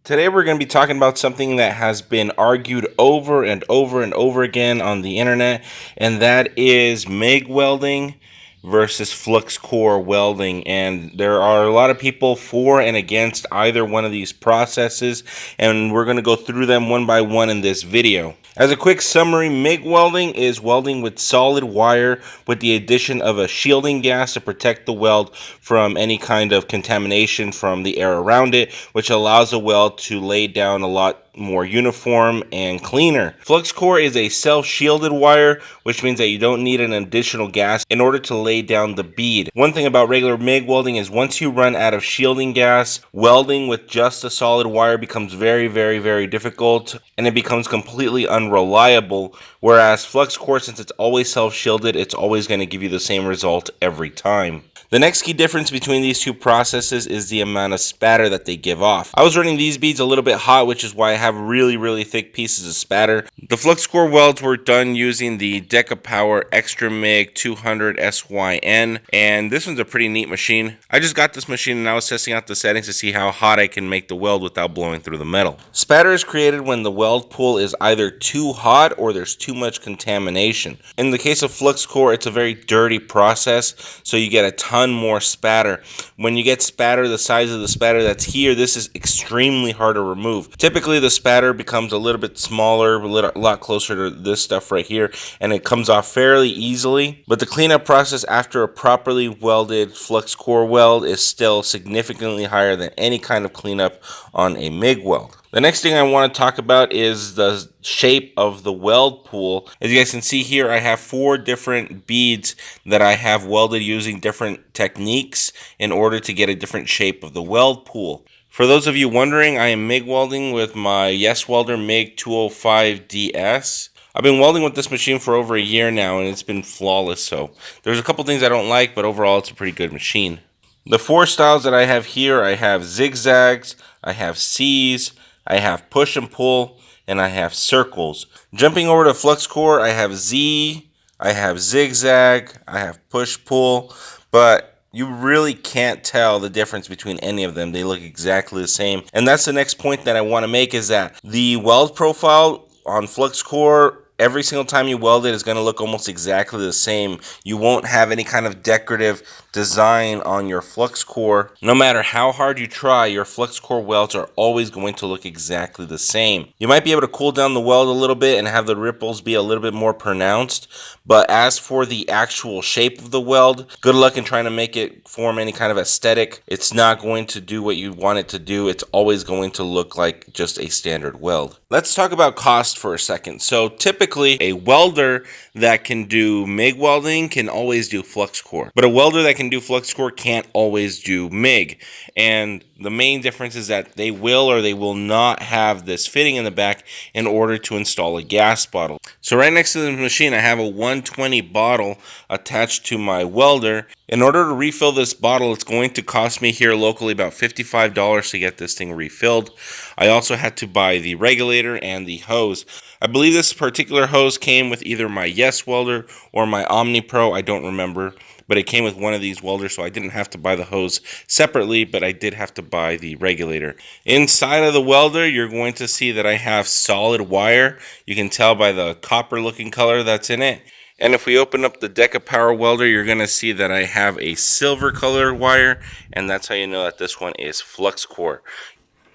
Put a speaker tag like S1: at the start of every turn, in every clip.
S1: Today we're going to be talking about something that has been argued over and over and over again on the internet, and that is MIG welding versus flux core welding. And there are a lot of people for and against either one of these processes, and we're going to go through them one by one in this video. As a quick summary, MIG welding is welding with solid wire with the addition of a shielding gas to protect the weld from any kind of contamination from the air around it, which allows the weld to lay down a lot more uniform and cleaner. Flux core is a self-shielded wire, which means that you don't need an additional gas in order to lay down the bead. One thing about regular MIG welding is once you run out of shielding gas, welding with just a solid wire becomes very difficult, and it becomes completely unreliable. Whereas flux core, since it's always self-shielded, it's always going to give you the same result every time. The next key difference between these two processes is the amount of spatter that they give off. I was running these beads a little bit hot, which is why I have really thick pieces of spatter. The flux core welds were done using the Decapower Extra MIG 200 SYN, and this one's a pretty neat machine. I just got this machine and I was testing out the settings to see how hot I can make the weld without blowing through the metal. Spatter is created when the weld pool is either too hot or there's too much contamination. In the case of flux core, it's a very dirty process, so you get a ton more spatter. When you get spatter the size of the spatter that's here, this is extremely hard to remove. Typically the spatter becomes a little bit smaller, a lot closer to this stuff right here, and it comes off fairly easily. But the cleanup process after a properly welded flux core weld is still significantly higher than any kind of cleanup on a MIG weld. The next thing I want to talk about is the shape of the weld pool. As you guys can see here, I have 4 different beads that I have welded using different techniques in order to get a different shape of the weld pool. For those of you wondering, I am MIG welding with my Yes Welder MIG 205DS. I've been welding with this machine for over a year now, and it's been flawless. So there's a couple things I don't like, but overall it's a pretty good machine. The 4 styles that I have here, I have zigzags, I have C's, I have push and pull, and I have circles. Jumping over to flux core, I have Z, I have zigzag, I have push pull, but you really can't tell the difference between any of them. They look exactly the same. And that's the next point that I want to make, is that the weld profile on flux core, every single time you weld it, is going to look almost exactly the same. You won't have any kind of decorative design on your flux core. No matter how hard you try, your flux core welds are always going to look exactly the same. You might be able to cool down the weld a little bit and have the ripples be a little bit more pronounced, but as for the actual shape of the weld, good luck in trying to make it form any kind of aesthetic. It's not going to do what you want it to do. It's always going to look like just a standard weld. Let's talk about cost for a second. So typically a welder that can do MIG welding can always do flux core, but a welder that can do flux core can't always do MIG. And the main difference is that they will or they will not have this fitting in the back in order to install a gas bottle. So right next to the machine, I have a 120 bottle attached to my welder. In order to refill this bottle, it's going to cost me here locally about $55 to get this thing refilled. I also had to buy the regulator and the hose. I believe this particular hose came with either my Yes Welder or my Omni Pro, I don't remember. But it came with one of these welders, so I didn't have to buy the hose separately, but I did have to buy the regulator. Inside of the welder, you're going to see that I have solid wire. You can tell by the copper looking color that's in it. And if we open up the Decapower welder, you're going to see that I have a silver colored wire, and that's how you know that this one is flux core.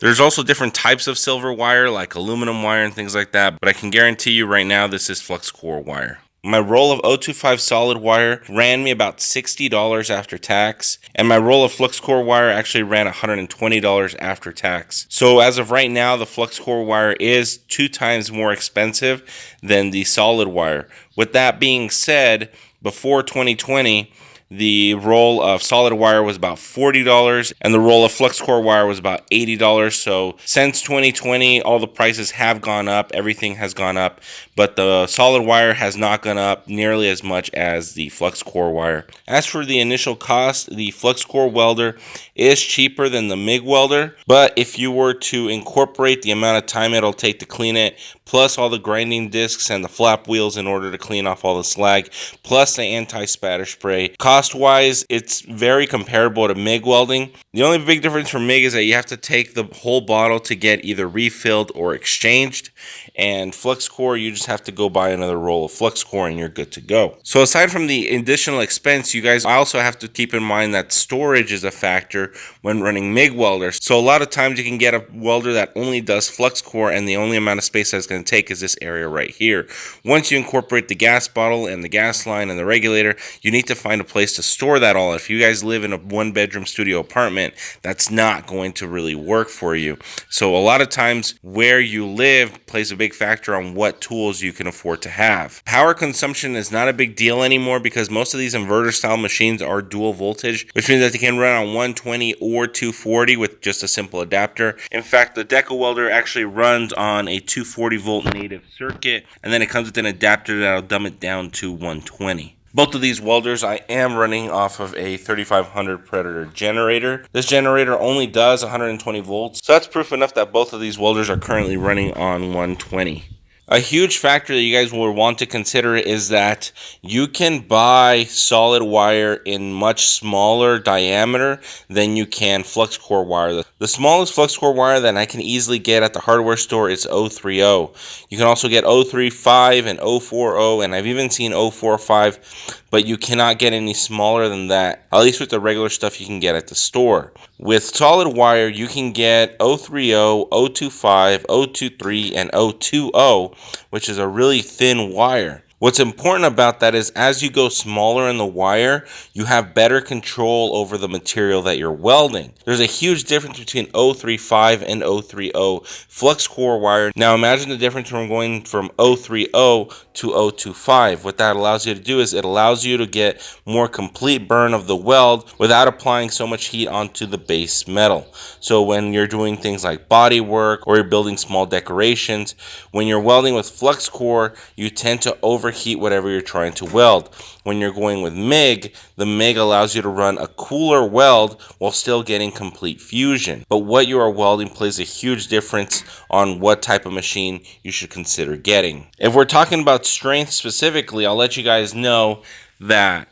S1: There's also different types of silver wire, like aluminum wire and things like that, but I can guarantee you right now this is flux core wire. My roll of 025 solid wire ran me about $60 after tax, and my roll of flux core wire actually ran $120 after tax. So as of right now, the flux core wire is 2 times more expensive than the solid wire. With that being said, before 2020, the roll of solid wire was about $40 and the roll of flux core wire was about $80. So since 2020, all the prices have gone up, everything has gone up, but the solid wire has not gone up nearly as much as the flux core wire. As for the initial cost, the flux core welder is cheaper than the MIG welder, but if you were to incorporate the amount of time it'll take to clean it, plus all the grinding discs and the flap wheels in order to clean off all the slag, plus the anti-spatter spray, cost Cost wise, it's very comparable to MIG welding. The only big difference from MIG is that you have to take the whole bottle to get either refilled or exchanged, and flux core, you just have to go buy another roll of flux core and you're good to go. So aside from the additional expense, you guys also have to keep in mind that storage is a factor when running MIG welders. So a lot of times you can get a welder that only does flux core, and the only amount of space that it's going to take is this area right here. Once you incorporate the gas bottle and the gas line and the regulator, you need to find a place to store that all. If you guys live in a one-bedroom studio apartment, that's not going to really work for you. So a lot of times where you live plays a big factor on what tools you can afford to have. Power consumption is not a big deal anymore because most of these inverter style machines are dual voltage, which means that they can run on 120 or 240 with just a simple adapter. In fact, the Deco welder actually runs on a 240 volt native circuit, and then it comes with an adapter that'll dumb it down to 120. Both of these welders I am running off of a 3500 Predator generator. This generator only does 120 volts, so that's proof enough that both of these welders are currently running on 120. A huge factor that you guys will want to consider is that you can buy solid wire in much smaller diameter than you can flux core wire. The smallest flux core wire that I can easily get at the hardware store is 030. You can also get 035 and 040, and I've even seen 045, but you cannot get any smaller than that, at least with the regular stuff you can get at the store. With solid wire, you can get 030, 025, 023, and 020, which is a really thin wire. What's important about that is as you go smaller in the wire, you have better control over the material that you're welding. There's a huge difference between 035 and 030 flux core wire. Now imagine the difference from going from 030 to 025. What that allows you to do is it allows you to get more complete burn of the weld without applying so much heat onto the base metal. So when you're doing things like body work or you're building small decorations, when you're welding with flux core, you tend to overheat whatever you're trying to weld. When you're going with MIG, the MIG allows you to run a cooler weld while still getting complete fusion. But what you are welding plays a huge difference on what type of machine you should consider getting. If we're talking about strength specifically, I'll let you guys know that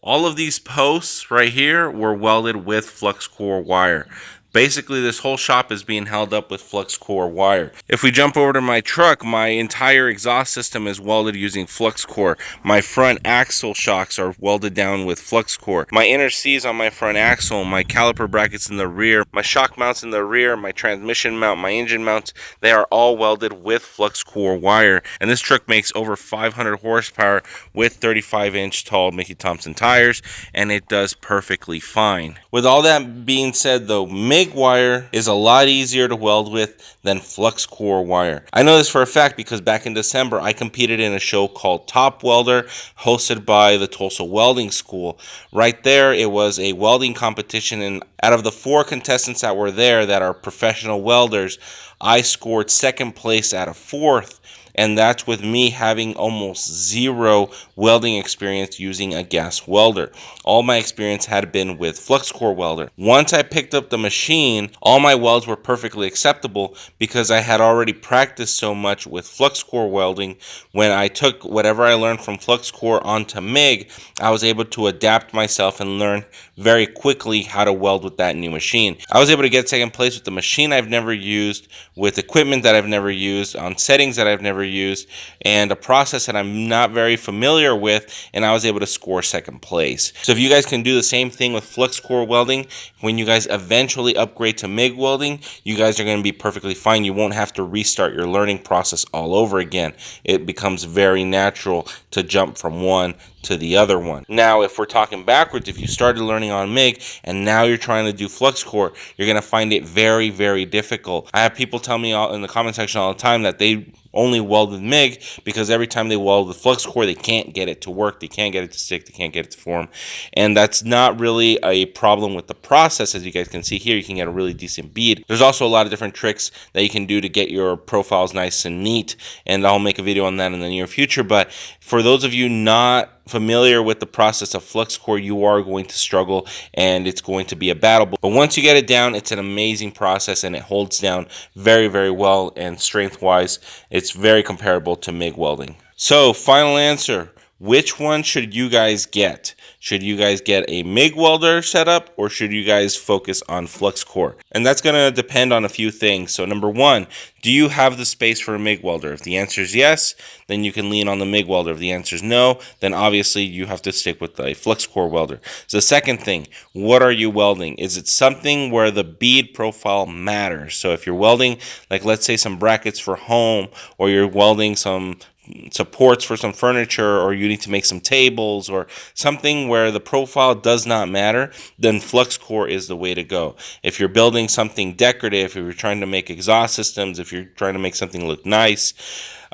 S1: all of these posts right here were welded with flux core wire. Basically, this whole shop is being held up with flux core wire. If we jump over to my truck, my entire exhaust system is welded using flux core. My front axle shocks are welded down with flux core. My inner C's on my front axle, my caliper brackets in the rear, my shock mounts in the rear, my transmission mount, my engine mounts, they are all welded with flux core wire. And this truck makes over 500 horsepower with 35-inch tall Mickey Thompson tires, and it does perfectly fine. With all that being said though, MIG wire is a lot easier to weld with than flux core wire. I know this for a fact because back in December I competed in a show called Top Welder hosted by the Tulsa Welding School. Right there it was a welding competition, and out of the 4 contestants that were there that are professional welders, I scored second place out of 4th. And that's with me having almost zero welding experience using a gas welder. All my experience had been with flux core welder. Once I picked up the machine, all my welds were perfectly acceptable because I had already practiced so much with flux core welding. When I took whatever I learned from flux core onto MIG, I was able to adapt myself and learn very quickly how to weld with that new machine. I was able to get second place with the machine I've never used, with equipment that I've never used, on settings that I've never used, and a process that I'm not very familiar with, and I was able to score second place. So if you guys can do the same thing with flux core welding, when you guys eventually upgrade to MIG welding, you guys are going to be perfectly fine. You won't have to restart your learning process all over again. It becomes very natural to jump from one to the other one. Now, if we're talking backwards, if you started learning on MIG and now you're trying to do flux core, you're going to find it very, very difficult. I have people tell me in the comment section all the time that they only weld with MIG because every time they weld with flux core, they can't get it to work, they can't get it to stick, they can't get it to form. And that's not really a problem with the process. As you guys can see here, you can get a really decent bead. There's also a lot of different tricks that you can do to get your profiles nice and neat, and I'll make a video on that in the near future. But for those of you not familiar with the process of flux core, you are going to struggle and it's going to be a battle. But once you get it down, it's an amazing process and it holds down very, very well, and strength wise, it's very comparable to MIG welding. So, final answer. Which one should you guys get? Should you guys get a MIG welder setup, or should you guys focus on flux core? And that's going to depend on a few things. So number one, do you have the space for a MIG welder? If the answer is yes, then you can lean on the MIG welder. If the answer is no, then obviously you have to stick with a flux core welder. So the second thing, what are you welding? Is it something where the bead profile matters? So if you're welding, like let's say some brackets for home, or you're welding some supports for some furniture, or you need to make some tables or something where the profile does not matter, then flux core is the way to go. If you're building something decorative, if you're trying to make exhaust systems, if you're trying to make something look nice,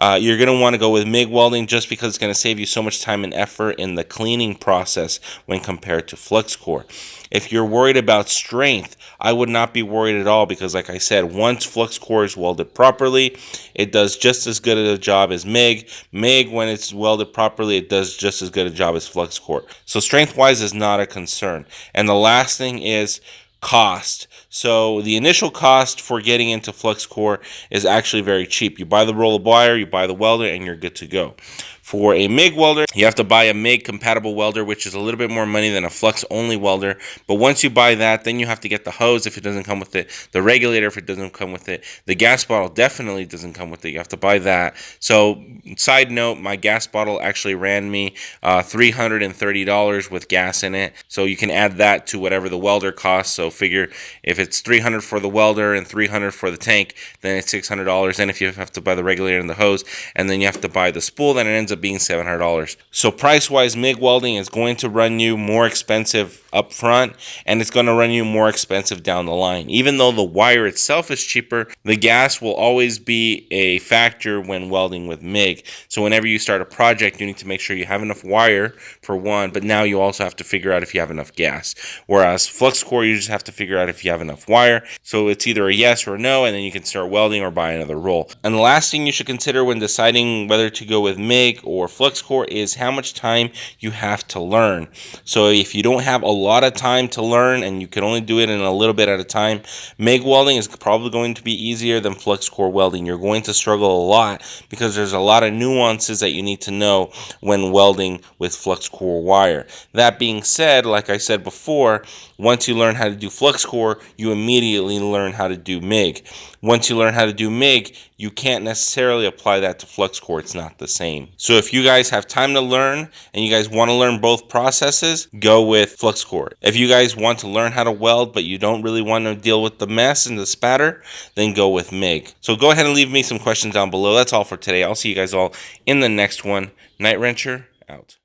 S1: you're going to want to go with MIG welding, just because it's going to save you so much time and effort in the cleaning process when compared to flux core. If you're worried about strength, I would not be worried at all, because like I said, once flux core is welded properly, it does just as good a job as MIG. MIG, when it's welded properly, it does just as good a job as flux core. So strength wise is not a concern. And the last thing is cost. So the initial cost for getting into flux core is actually very cheap. You buy the roll of wire, you buy the welder, and you're good to go. For a MIG welder, you have to buy a MIG compatible welder, which is a little bit more money than a flux only welder. But once you buy that, then you have to get the hose if it doesn't come with it, the regulator if it doesn't come with it, the gas bottle definitely doesn't come with it. You have to buy that. So side note, my gas bottle actually ran me $330 with gas in it. So you can add that to whatever the welder costs. So figure if it's $300 for the welder and $300 for the tank, then it's $600. And if you have to buy the regulator and the hose, and then you have to buy the spool, then it ends up being $700. So price wise, MIG welding is going to run you more expensive up front, and it's going to run you more expensive down the line. Even though the wire itself is cheaper, the gas will always be a factor when welding with MIG. So whenever you start a project, you need to make sure you have enough wire for one, but now you also have to figure out if you have enough gas. Whereas flux core, you just have to figure out if you have enough wire. So it's either a yes or a no, and then you can start welding or buy another roll. And the last thing you should consider when deciding whether to go with MIG or flux core is how much time you have to learn. So if you don't have a lot of time to learn and you can only do it in a little bit at a time, MIG welding is probably going to be easier than flux core welding. You're going to struggle a lot because there's a lot of nuances that you need to know when welding with flux core wire. That being said, like I said before, once you learn how to do flux core, you immediately learn how to do MIG. Once you learn how to do MIG, you can't necessarily apply that to flux core. It's not the same. So if you guys have time to learn and you guys want to learn both processes, go with flux core. If you guys want to learn how to weld but you don't really want to deal with the mess and the spatter, then go with MIG. So go ahead and leave me some questions down below. That's all for today. I'll see you guys all in the next one. Night Wrencher out.